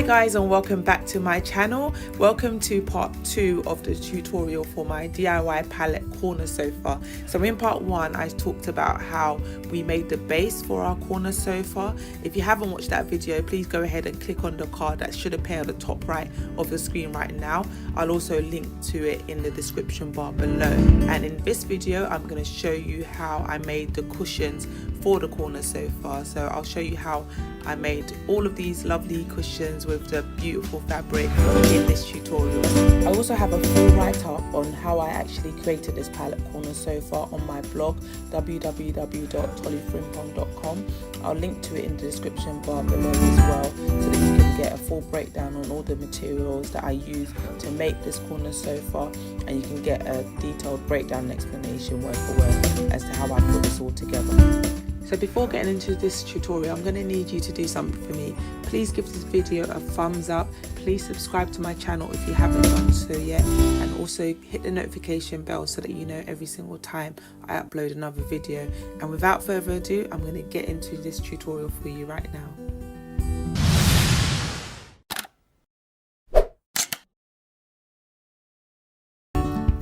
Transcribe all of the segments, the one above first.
guys, and welcome back to my channel. Welcome to part 2 of the tutorial for my DIY pallet corner sofa. So in part 1 I talked about how we made the base for our corner sofa. If you haven't watched that video, please go ahead and click on the card that should appear at the top right of the screen right now. I'll also link to it in the description bar below. And in this video I'm going to show you how I made the cushions for the corner sofa. So I'll show you how I made all of these lovely cushions with the beautiful fabric in this tutorial. I also have a full write-up on how I actually created this pallet corner sofa on my blog www.tollyfrimpong.com. I'll link to it in the description bar below as well, so that you can get a full breakdown on all the materials that I use to make this corner sofa, and you can get a detailed breakdown and explanation word for word as to how I put this all together. So before getting into this tutorial, I'm going to need you to do something for me. Please give this video a thumbs up. Please subscribe to my channel if you haven't done so yet, and also hit the notification bell so that you know every single time I upload another video. And without further ado, I'm going to get into this tutorial for you right now.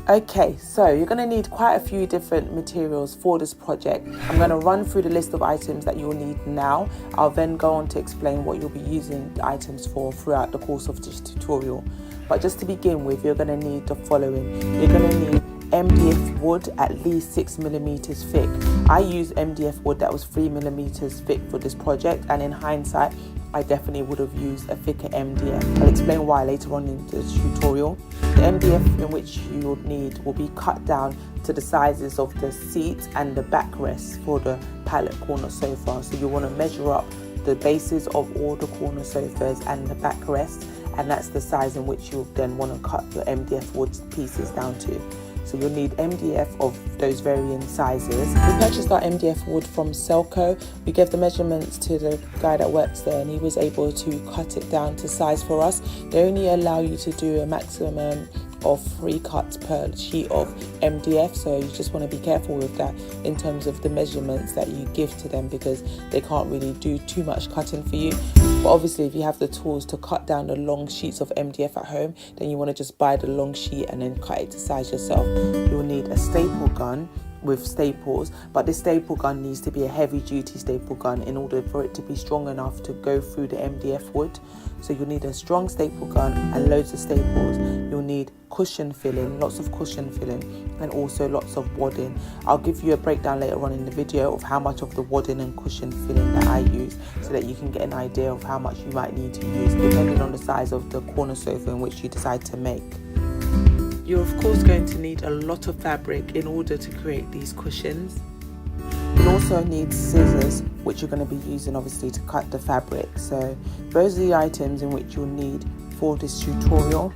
Okay, so you're going to need quite a few different materials for this project. I'm going to run through the list of items that you'll need now. I'll then go on to explain what you'll be using the items for throughout the course of this tutorial. But just to begin with, you're going to need the following. You're going to need MDF wood at least 6mm thick. I use MDF wood that was 3mm thick for this project, and in hindsight I definitely would have used a thicker MDF. I'll explain why later on in this tutorial. The MDF in which you will need will be cut down to the sizes of the seat and the backrest for the pallet corner sofa. So you want to measure up the bases of all the corner sofas and the backrest, and that's the size in which you'll then want to cut your MDF wood pieces down to. So you'll need MDF of those varying sizes. We purchased our MDF wood from Selco. We gave the measurements to the guy that works there, and he was able to cut it down to size for us. They only allow you to do a maximum of 3 cuts per sheet of MDF, so you just want to be careful with that in terms of the measurements that you give to them, because they can't really do too much cutting for you. But obviously if you have the tools to cut down the long sheets of MDF at home, then you want to just buy the long sheet and then cut it to size yourself. You'll need a staple gun with staples, but this staple gun needs to be a heavy duty staple gun in order for it to be strong enough to go through the MDF wood. So you'll need a strong staple gun and loads of staples. You'll need cushion filling, lots of cushion filling, and also lots of wadding. I'll give you a breakdown later on in the video of how much of the wadding and cushion filling that I use, so that you can get an idea of how much you might need to use depending on the size of the corner sofa in which you decide to make. You're of course going to need a lot of fabric in order to create these cushions. You'll also need scissors, which you're going to be using obviously to cut the fabric. So those are the items in which you'll need for this tutorial.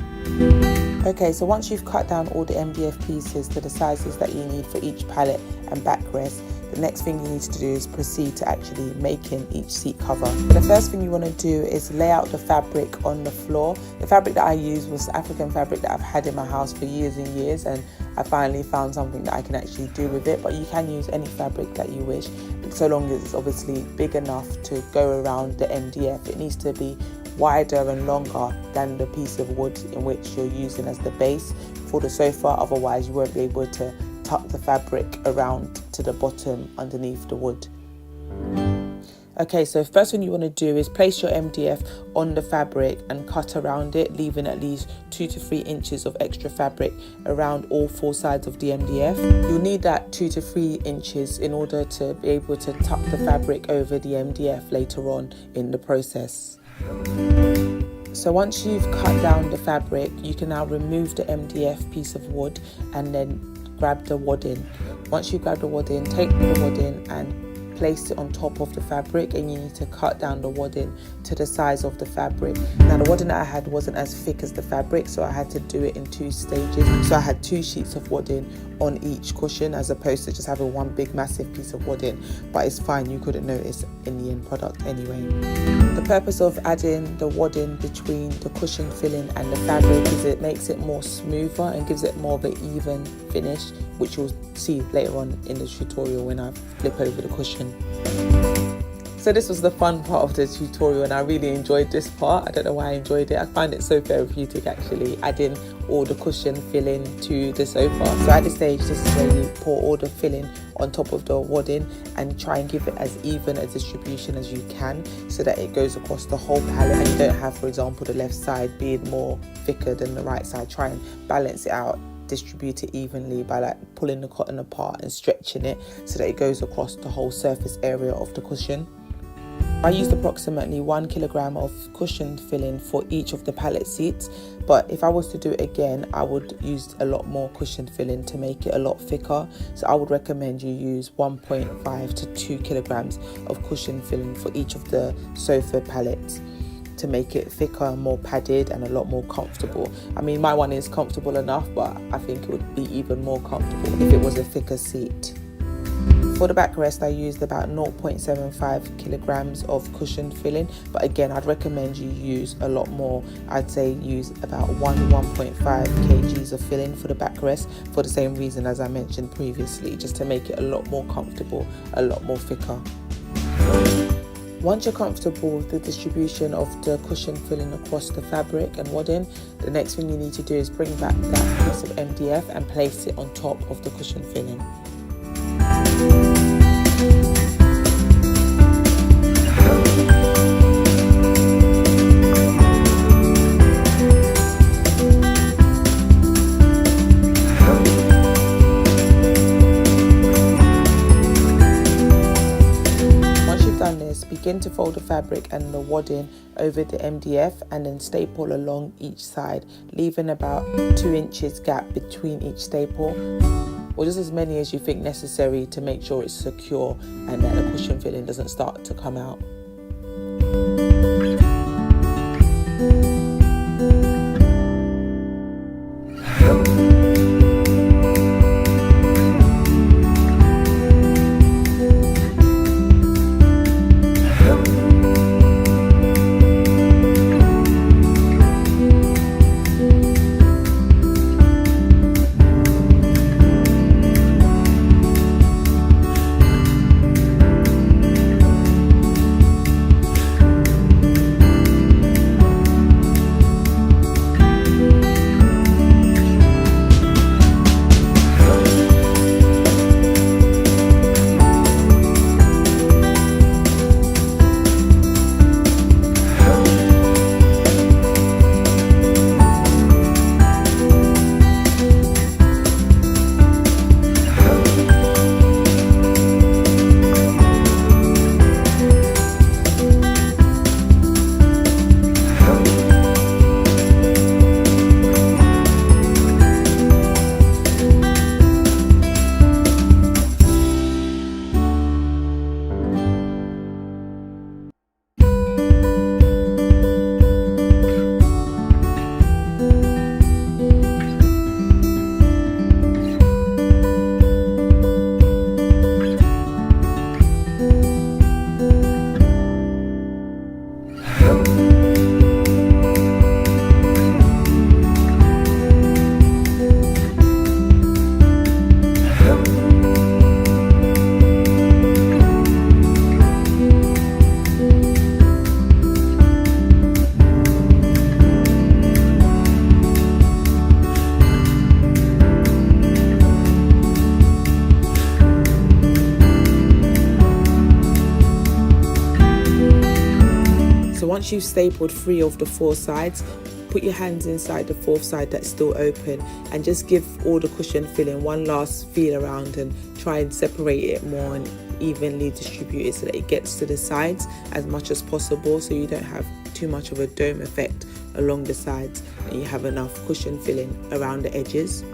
Okay, so once you've cut down all the MDF pieces to the sizes that you need for each pallet and backrest, the next thing you need to do is proceed to actually making each seat cover. The first thing you want to do is lay out the fabric on the floor. The fabric that I used was African fabric that I've had in my house for years and years, and I finally found something that I can actually do with it. But you can use any fabric that you wish, so long as it's obviously big enough to go around the MDF. It needs to be wider and longer than the piece of wood in which you're using as the base for the sofa, otherwise you won't be able to tuck the fabric around to the bottom underneath the wood. Okay, so first thing you want to do is place your MDF on the fabric and cut around it, leaving at least 2 to 3 inches of extra fabric around all 4 sides of the MDF. You'll need that 2 to 3 inches in order to be able to tuck the fabric over the MDF later on in the process. So once you've cut down the fabric, you can now remove the MDF piece of wood and then grab the wadding. Once you grab the wadding, take the wadding and place it on top of the fabric, and you need to cut down the wadding to the size of the fabric. Now the wadding that I had wasn't as thick as the fabric, so I had to do it in 2 stages. So I had 2 sheets of wadding on each cushion as opposed to just having one big massive piece of wadding, but it's fine, you couldn't notice in the end product anyway. The purpose of adding the wadding between the cushion filling and the fabric is it makes it more smoother and gives it more of an even finish, which you'll see later on in the tutorial when I flip over the cushion. So this was the fun part of the tutorial, and I really enjoyed this part. I don't know why I enjoyed it. I find it so therapeutic actually, adding all the cushion filling to the sofa. So at this stage, this is where you pour all the filling on top of the wadding and try and give it as even a distribution as you can so that it goes across the whole pallet, and you don't have, for example, the left side being more thicker than the right side. Try and balance it out, distribute it evenly by like pulling the cotton apart and stretching it so that it goes across the whole surface area of the cushion. I used approximately 1 kilogram of cushion filling for each of the pallet seats, but if I was to do it again, I would use a lot more cushion filling to make it a lot thicker. So I would recommend you use 1.5 to 2 kilograms of cushion filling for each of the sofa pallets to make it thicker, more padded and a lot more comfortable. I mean, my one is comfortable enough, but I think it would be even more comfortable if it was a thicker seat. For the backrest, I used about 0.75 kilograms of cushion filling, but again, I'd recommend you use a lot more. I'd say use about 1.5 kgs of filling for the backrest for the same reason as I mentioned previously, just to make it a lot more comfortable, a lot more thicker. Once you're comfortable with the distribution of the cushion filling across the fabric and wadding, the next thing you need to do is bring back that piece of MDF and place it on top of the cushion filling. Begin to fold the fabric and the wadding over the MDF and then staple along each side, leaving about 2 inches gap between each staple, or just as many as you think necessary to make sure it's secure and that the cushion filling doesn't start to come out. Once you've stapled 3 of the 4 sides, put your hands inside the 4th side that's still open and just give all the cushion filling one last feel around and try and separate it more and evenly distribute it so that it gets to the sides as much as possible, so you don't have too much of a dome effect along the sides and you have enough cushion filling around the edges.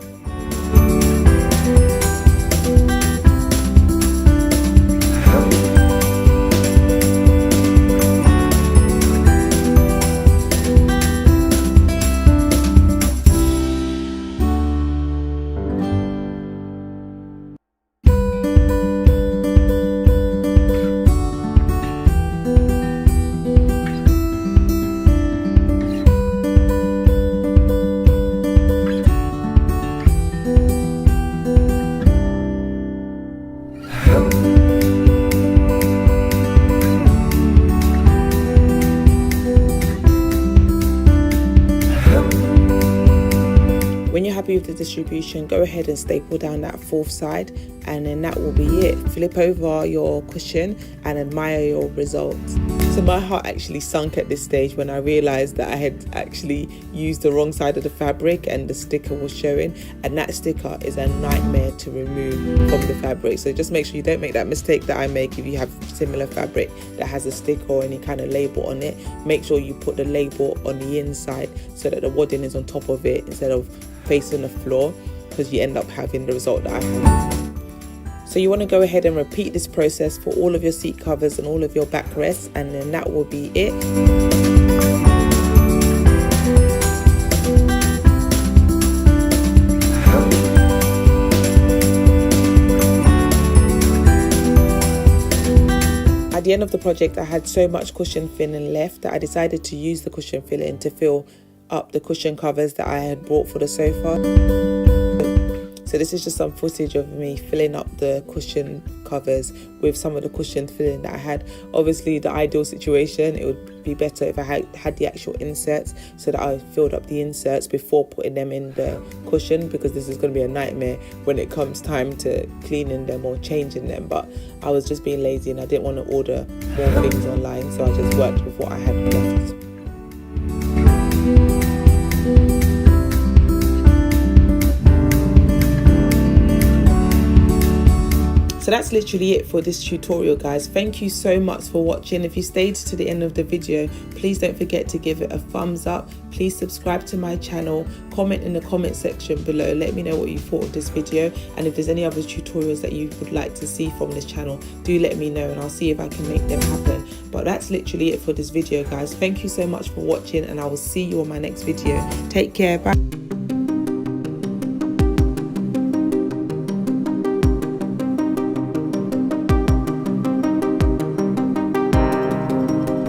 happy with the distribution, go ahead and staple down that fourth side, and then that will be it. Flip over your cushion and admire your results. So my heart actually sunk at this stage when I realized that I had actually used the wrong side of the fabric and the sticker was showing, and that sticker is a nightmare to remove from the fabric. So just make sure you don't make that mistake that I make if you have similar fabric that has a sticker or any kind of label on it. Make sure you put the label on the inside so that the wadding is on top of it instead of facing the floor, because you end up having the result that I had. So you want to go ahead and repeat this process for all of your seat covers and all of your backrests, and then that will be it. At the end of the project, I had so much cushion filling left that I decided to use the cushion filling to fill up the cushion covers that I had bought for the sofa. So this is just some footage of me filling up the cushion covers with some of the cushion filling that I had. Obviously, the ideal situation, it would be better if I had the actual inserts, so that I filled up the inserts before putting them in the cushion, because this is going to be a nightmare when it comes time to cleaning them or changing them. But I was just being lazy and I didn't want to order more things online, so I just worked with what I had left. So that's literally it for this tutorial, guys. Thank you so much for watching. If you stayed to the end of the video, please don't forget to give it a thumbs up. Please subscribe to my channel, comment in the comment section below, let me know what you thought of this video, and if there's any other tutorials that you would like to see from this channel, do let me know and I'll see if I can make them happen. But that's literally it for this video, guys. Thank you so much for watching, and I will see you on my next video. Take care, bye.